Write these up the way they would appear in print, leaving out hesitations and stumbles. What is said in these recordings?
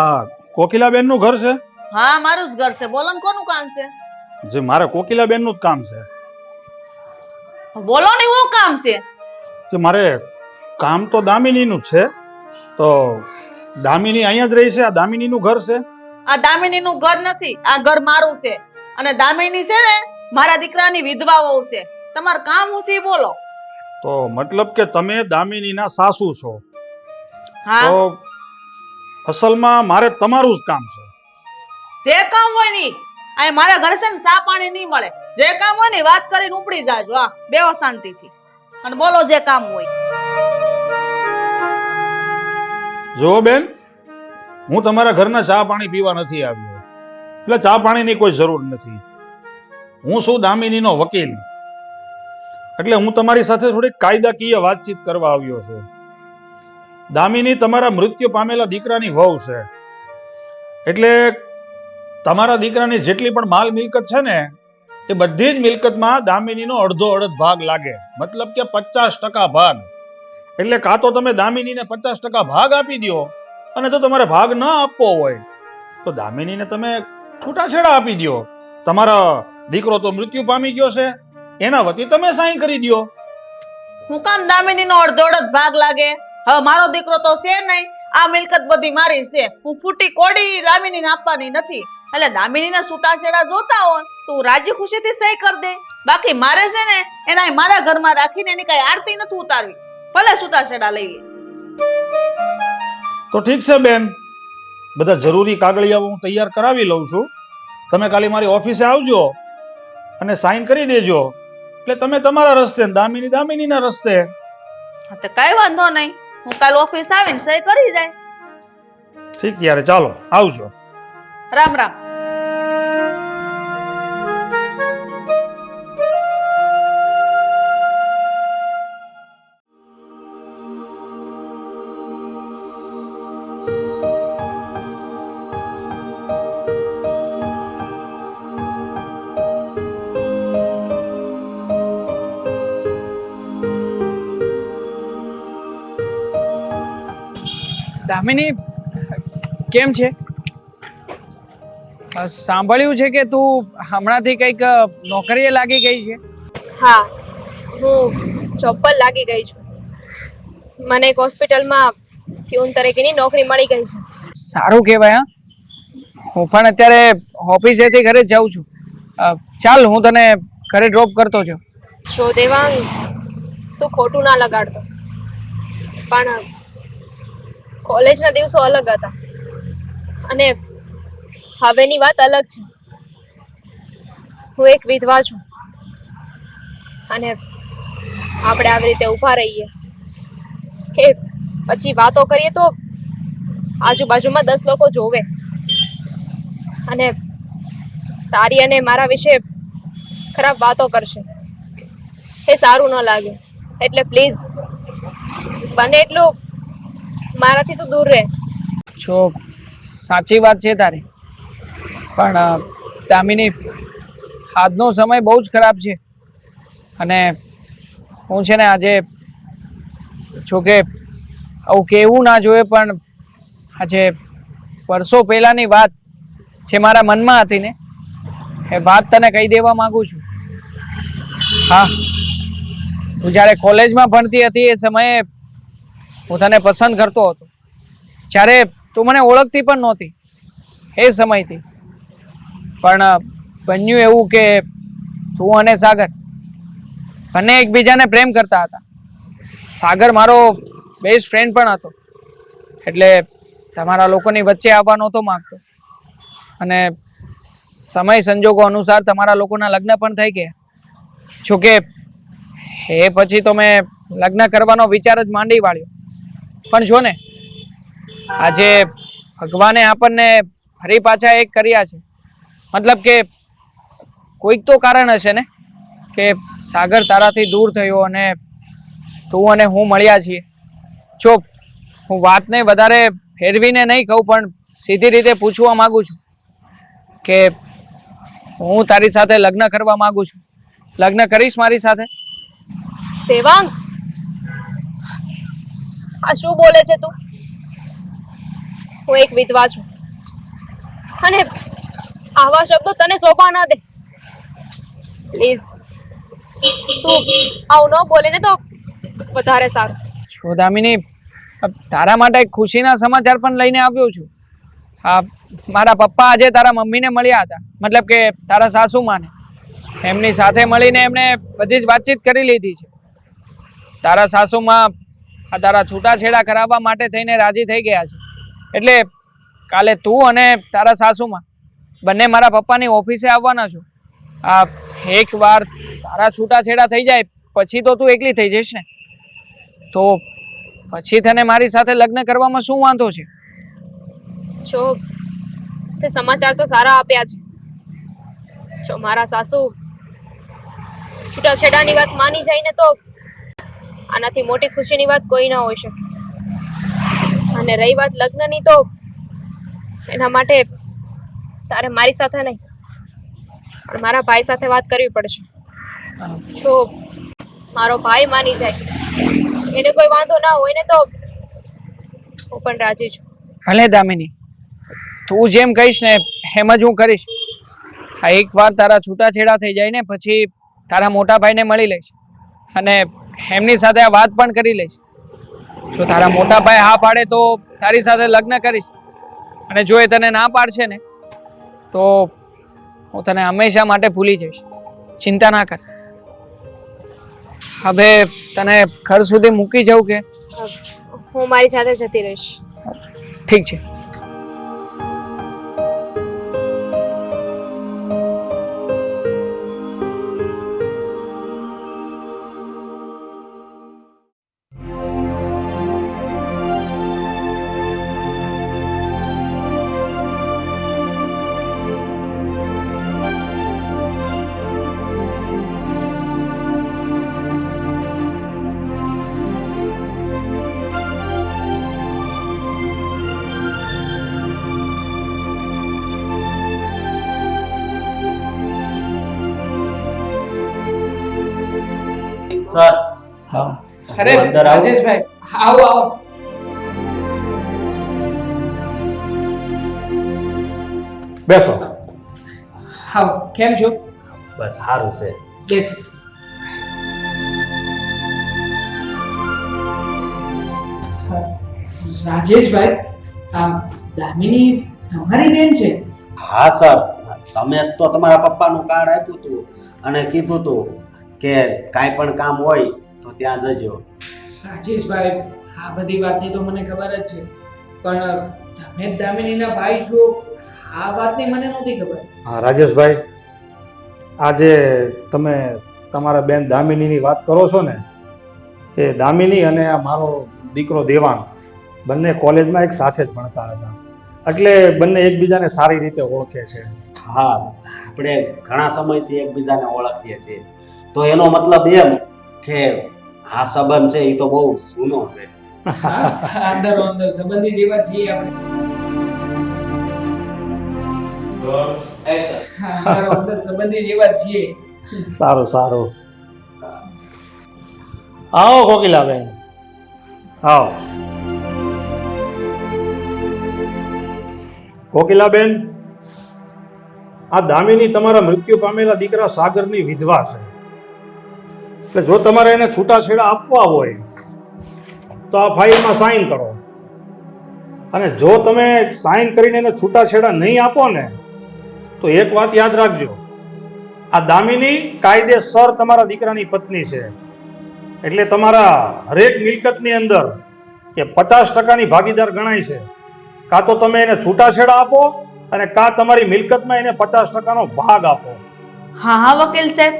આ કોકિલાબેન નું ઘર છે? હા, મારું જ ઘર છે. બોલો ને, કોનું કામ છે? જે મારે કોકિલાબેન નું જ કામ છે. બોલો ને, શું કામ છે? જે મારે કામ તો દામિની નું છે, તો દામિની અહીંયા જ રહી છે? આ દામિની નું ઘર છે? આ દામિની નું ઘર નથી, આ ઘર મારું છે. અને દામિની છે ને, મારા દીકરાની વિધવા વહુ છે. તમારું કામ શું છે બોલો? તો મતલબ કે તમે દામિની ના સાસુ છો? હા, તો અસલમાં મારે તમારું જ કામ છે. જે કામ હોય ને આ મારા ઘરે છે ને સા પાણી નહીં મળે. જે કામ હોય ને વાત કરીને ઉપડી જાજો. હા, બેહો શાંતિથી અને બોલો જે કામ હોય. જો બેન, હું તમારા ઘરના ચા પાણી પીવા નથી આવ્યો, એટલે ચા પાણીની કોઈ જરૂર નથી. હું છું દામિનીનો વકીલ, એટલે હું તમારી સાથે થોડી કાયદાકીય વાતચીત કરવા આવ્યો છું. દામિની તમારા મૃત્યુ પામેલા દીકરાની વહુ છે, એટલે તમારા દીકરાની જેટલી પણ માલ મિલકત છે ને, એ બધી જ મિલકતમાં દામિનીનો અડધો અડધ ભાગ લાગે, મતલબ કે 50% ભાગ. એટલે કાં તો તમે દામિનીને 50% ભાગ આપી દો, અને જો તમારે ભાગ ન આપવો હોય તો દામિનીને તમે છૂટાછેડા આપી દો. તમારો દીકરો તો મૃત્યુ પામી ગયો છે, એના વતી તમે સાઈન કરી દો. હું કામ દામિનીનો અડધો અડધ ભાગ લાગે? હવે મારો દીકરો તો છે નહીં, આ મિલકત બધી મારી છે. હું ફૂટી કોડી દામિનીને આપવાની નથી. એટલે દામિનીને છૂટાછેડા જોતા હોય તો રાજી ખુશીથી સહી કરી દે. બાકી મારે છે ને એના મારા ઘરમાં રાખીને એની કઈ આરતી નથી ઉતારવી. ભલે છૂટાછેડા લઈ લે. તો ઠીક છે બેન, બધા જરૂરી કાગળિયાઓ હું તૈયાર કરાવી લઉં છું. તમે ખાલી મારી ઓફિસે આવજો અને સાઈન કરી દેજો, એટલે તમે તમારા રસ્તે, દામિની દામિનીના રસ્તે. હા, તો કઈ વાંધો નહીં, હું કાલ ઓફિસ આવીને સહી કરી જાય. ઠીક, ત્યારે ચાલો આવજો. રામ રામ. દામિની કેમ છે? સાંભળ્યું છે કે તું હમણાંથી કંઈક નોકરીએ લાગી ગઈ છે. હા, હું જોબ પર લાગી ગઈ છું. મને એક હોસ્પિટલમાં પ્યુન તરીકેની નોકરી મળી ગઈ છે. સારું કહેવાય. હા, હું પણ અત્યારે ઓફિસેથી ઘરે જાઉં છું. ચાલ, હું તને ઘરે ડ્રોપ કરતો છું. જો દેવાંગ, તું ખોટું ના લગાડતો, પણ કોલેજના દિવસો અલગ હતા અને હવેની વાત અલગ છે. હું એક વિધવા છું અને આપણે આવી રીતે ઊભા રહીએ કે પછી વાતો કરીએ તો આજુબાજુમાં 10 લોકો જોવે અને તારી અને મારા વિશે ખરાબ વાતો કરશે. એ સારું ન લાગે. એટલે પ્લીઝ બને એટલું મારાથી તું દૂર રહે. જો સાચી વાત છે તારી, પણ દામિની, આજનો સમય બહુ જ ખરાબ છે. અને હું છે ને આજે, જોકે આવું કહેવું ના જોઈએ, પણ આજે વર્ષો પહેલાંની વાત જે મારા મનમાં હતી ને, એ વાત તને કહી દેવા માંગુ છું. હા, તું જ્યારે કોલેજમાં ભણતી હતી એ સમયે હું તને પસંદ કરતો હતો. જ્યારે તું મને ઓળખતી પણ નહોતી એ સમયથી. પણ બન્યું એવું કે તું અને સાગર બંને એકબીજાને પ્રેમ કરતા હતા. સાગર મારો બેસ્ટ ફ્રેન્ડ પણ હતો, એટલે તમારા લોકોની વચ્ચે આવવા નહોતો માંગતો. અને સમય સંજોગો અનુસાર તમારા લોકોના લગ્ન પણ થઈ ગયા. જોકે એ પછી તો મેં લગ્ન કરવાનો વિચાર જ માંડી વાળ્યો. પણ જો ને, આજે ભગવાને આપણને ફરી પાછા એક કર્યા છે. મતલબ કે કોઈક તો કારણ હશે ને કે સાગર તારાથી દૂર થયો અને તું અને હું મળ્યા છીએ. જો હું વાતને વધારે ફેરવીને નહીં કહું, પણ સીધી રીતે પૂછવા માંગુ છું કે હું તારી સાથે લગ્ન કરવા માંગુ છું. લગ્ન કરીશ મારી સાથે? દેવાંગ, આ શું બોલે છે તું? હું એક વિધવા છું અને આવા શબ્દો તને શોભા ન દે. પ્લીઝ તું આવું ન બોલે ને તો વધારે સારું. જો દામિની, તારા માટે એક ખુશીના સમાચાર પણ લઈને આવ્યો છું. મારા પપ્પા આજે તારા મમ્મીને મળ્યા હતા, મતલબ કે તારા સાસુમાને. એમની સાથે મળીને એમણે બધી જ વાતચીત કરી લીધી છે. તારા સાસુમાં તારા છૂટાછેડા કરાવવા માટે થઈને રાજી થઈ ગયા છે. એટલે કાલે તું અને તારા સાસુમાં બંને મારા પપ્પાની ઓફિસે આવવાના છો. એકવાર તારા છૂટાછેડા થઈ જાય પછી તો તું એકલી થઈ જઈશ ને, તો પછી તને મારી સાથે લગ્ન કરવામાં શું વાંધો છે? જો તે સમાચાર તો સારા આપ્યા છે. જો મારા સાસુ છૂટાછેડાની વાત માની જાય ને તો આનાથી મોટી ખુશીની વાત કોઈ ના હોઈ શકે. અને રહી વાત લગ્નની, તો એના માટે તારે મારી સાથે નહીં પણ મારા ભાઈ સાથે વાત કરવી પડશે. જો મારો ભાઈ માની જાય, એને કોઈ વાંધો ના હોય ને, તો હું પણ રાજી છું. ભલે દામિની, તું જેમ કહીશ ને એમ જ હું કરીશ. એકવાર તારા છૂટાછેડા થઈ જાય ને પછી તારા મોટા ભાઈને મળી લઈશ અને એમની સાથે આ વાત પણ કરી લઈશ. જો તારા મોટા ભાઈ હા પાડે તો તારી સાથે લગ્ન કરીશ, અને જો એ તને ના પાડશે ને તો હું તને હંમેશા માટે ભૂલી જઈશ. ચિંતા ના કર. હવે તને ઘર સુધી મૂકી જાઉં કે? હું મારી સાથે જતી રહીશ. ઠીક છે. સર, હા, અરે અંદર આવો. રાજેશભાઈ, આવો આવો. બેસો. આવો. કેમ છો? બસ સારું છે. બેસો. રાજેશભાઈ, દામિની તમારી બેન છે? હા સર, તમે જ તો તમારા પપ્પાનું કાર્ડ આપ્યું હતું અને કીધું હતું કે કાંઈ પણ કામ હોય તો ત્યાં જજો. રાજેશભાઈ, આ બધી વાતની તો મને ખબર જ છે, પણ તમે જ દામિનીના ભાઈ છો આ વાતની મને નહોતી ખબર. હા રાજેશભાઈ, આજે તમે તમારા બેન દામિનીની વાત કરો છો ને, એ દામિની અને આ મારો દીકરો દેવાંગ બંને કોલેજમાં એક સાથે જ ભણતા હતા, એટલે બંને એકબીજાને સારી રીતે ઓળખે છે. હા, આપણે ઘણા સમયથી એકબીજાને ઓળખીએ છીએ, તો એનો મતલબ એમ કે આ સંબંધ છે એ તો બહુ જૂનો છે. અંદરો અંદર સંબંધી જેવા છીએ આપણે. અંદરો અંદર સંબંધી જેવા છીએ. સારું સારું. આવો કોકિલાબેન, આવો. કોકિલાબેન, આ દામિની તમારા મૃત્યુ પામેલા દીકરા સાગરની વિધવા છે, એટલે જો તમારે એને છૂટાછેડા આપવા હોય તો આ ફાઇલમાં સાઇન કરો, અને જો તમે સાઇન કરીને એને છૂટાછેડા નહીં આપો ને તો એક વાત યાદ રાખજો, આ દામિની કાયદેસર તમારા દીકરાની પત્ની છે, એટલે તમારા હરેક મિલકતની અંદર એ 50%ની ભાગીદાર ગણાય છે. કાં તો તમે એને છૂટાછેડા આપો અને કાં તમારી મિલકતમાં એને 50%નો ભાગ આપો. હા હા વકીલ સાહેબ,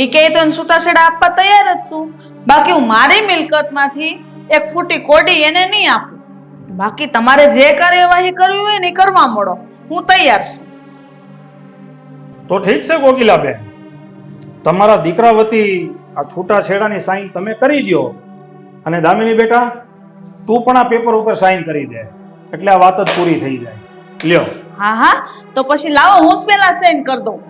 એ કહે તો એને છૂટાછેડા આપવા તૈયાર જ છું, બાકી હું મારી મિલકતમાંથી એક ફૂટી કોડી એને નહીં આપું. બાકી તમારે જે કાર્યવાહી કરવી હોય ને એ કરવા મળો, હું તૈયાર છું. તો ઠીક છે કોકિલાબેન, તમારા દીકરા વતી આ છૂટાછેડાની સાઈન તમે કરી દો, અને દામિની બેટા તું પણ આ પેપર ઉપર સાઈન કરી દે, એટલે આ વાત જ પૂરી થઈ જાય. લ્યો. હા હા, તો પછી લાવો હું જ પહેલા સાઈન કરી દઉં.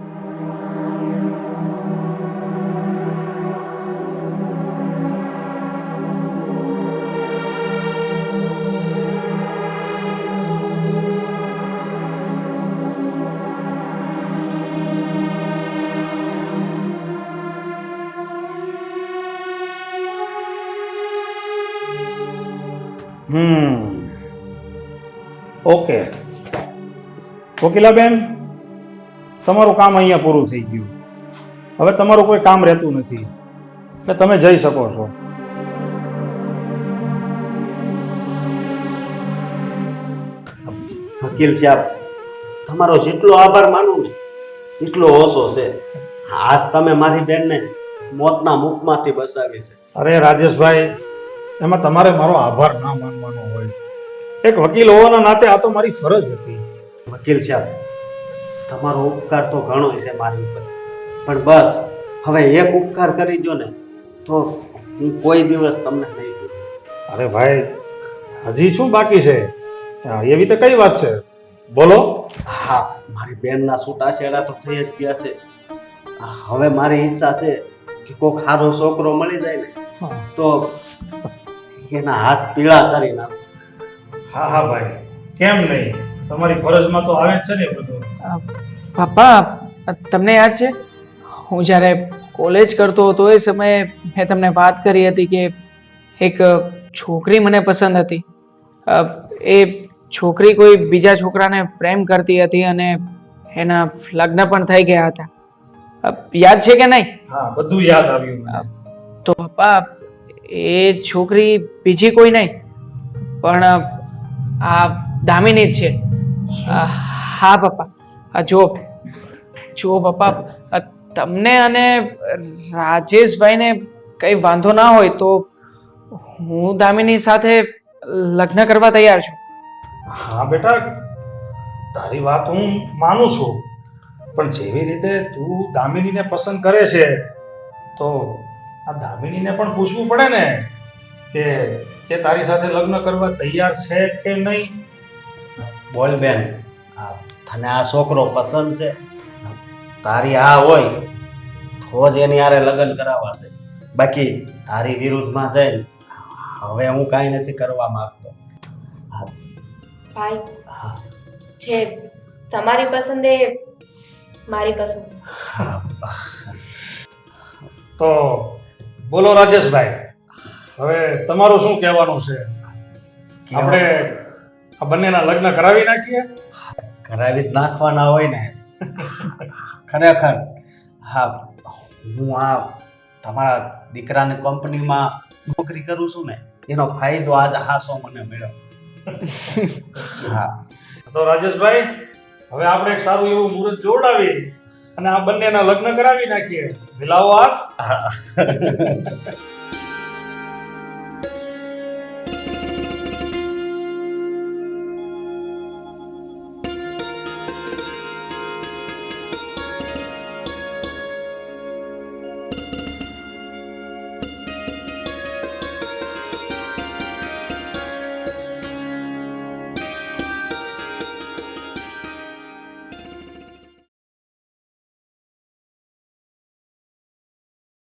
ઓકે કોકિલાબેન, તમારું કામ અહીંયા પૂરું થઈ ગયું. હવે તમારું કોઈ કામ રહેતું નથી, એટલે તમે જઈ શકો છો. વકીલ સાહેબ, તમારો જેટલો આભાર માનું ને એટલો ઓછો છે. આજ તમે મારી બેનને મોતના મુખમાંથી બચાવી છે. અરે રાજેશભાઈ, એમાં તમારે મારો આભાર ના માનવાનો હોય. એક વકીલ હોવાના નાતે આ તો મારી ફરજ હતી. વકીલ સાહેબ, તમારો ઉપકાર તો ઘણો છે મારી ઉપર, પણ બસ હવે એક ઉપકાર કરી દો ને તો હું કોઈ દિવસ તમને નહીં ભૂલું. અરે ભાઈ, હજી શું બાકી છે? એવી તો કઈ વાત છે, બોલો. હા, મારી બેનના છૂટાછેડા તો થઈ જ ગયા છે. હવે મારી ઈચ્છા છે કે કોઈક સારો છોકરો મળી જાય ને તો એના હાથ પીળા કરી નાખો. હા હા ભાઈ, કેમ નહીં, તમારી ફરજમાં તો આવે જ છે ને બધું. પપ્પા, તમને યાદ છે હું જ્યારે કોલેજ કરતો હતો એ સમયે મેં તમને વાત કરી હતી કે એક છોકરી મને પસંદ હતી. એ છોકરી કોઈ બીજા છોકરાને પ્રેમ કરતી હતી અને એના લગ્ન પણ થઈ ગયા હતા. યાદ છે કે નહીં? હા, બધું યાદ આવ્યું મને. તો પપ્પા, એ છોકરી બીજી કોઈ નહીં પણ આ દામિની જ છે. હા પપ્પા, જો પપ્પા, તમને અને રાજેશભાઈને કંઈ વાંધો ના હોય તો હું દામિની સાથે લગ્ન કરવા તૈયાર છું. હા બેટા, તારી વાત હું માનું છું, પણ જેવી રીતે તું દામિનીને પસંદ કરે છે તો આ દામિનીને પણ પૂછવું પડે ને કે એ તારી સાથે લગ્ન કરવા તૈયાર છે કે નહીં. બોલ બેન, તને આ છોકરો પસંદ છે? તારી આ હોય તો જ એની હારે લગ્ન કરાવવા છે. બાકી તારી વિરુદ્ધમાં જઈને હવે હું કાંઈ નથી કરવા માંગતો. ભાઈ, હા, જે તમારી પસંદ એ મારી પસંદ. તો બોલો રાજેશભાઈ, હવે તમારું શું કહેવાનું છે? આપણે આ બંનેના લગ્ન કરાવી નાખીએ? કરાવી જ નાખવાના હોય ને. ખરેખર હા, હું આ તમારા દીકરાની કંપનીમાં નોકરી કરું છું ને એનો ફાયદો આજે હાસો મને મળ્યો. હા, તો રાજેશભાઈ, હવે આપણે એક સારું એવું મુહૂર્ત જોડાવી અને આ બંનેના લગ્ન કરાવી નાખીએ. મિલાવો હાથ.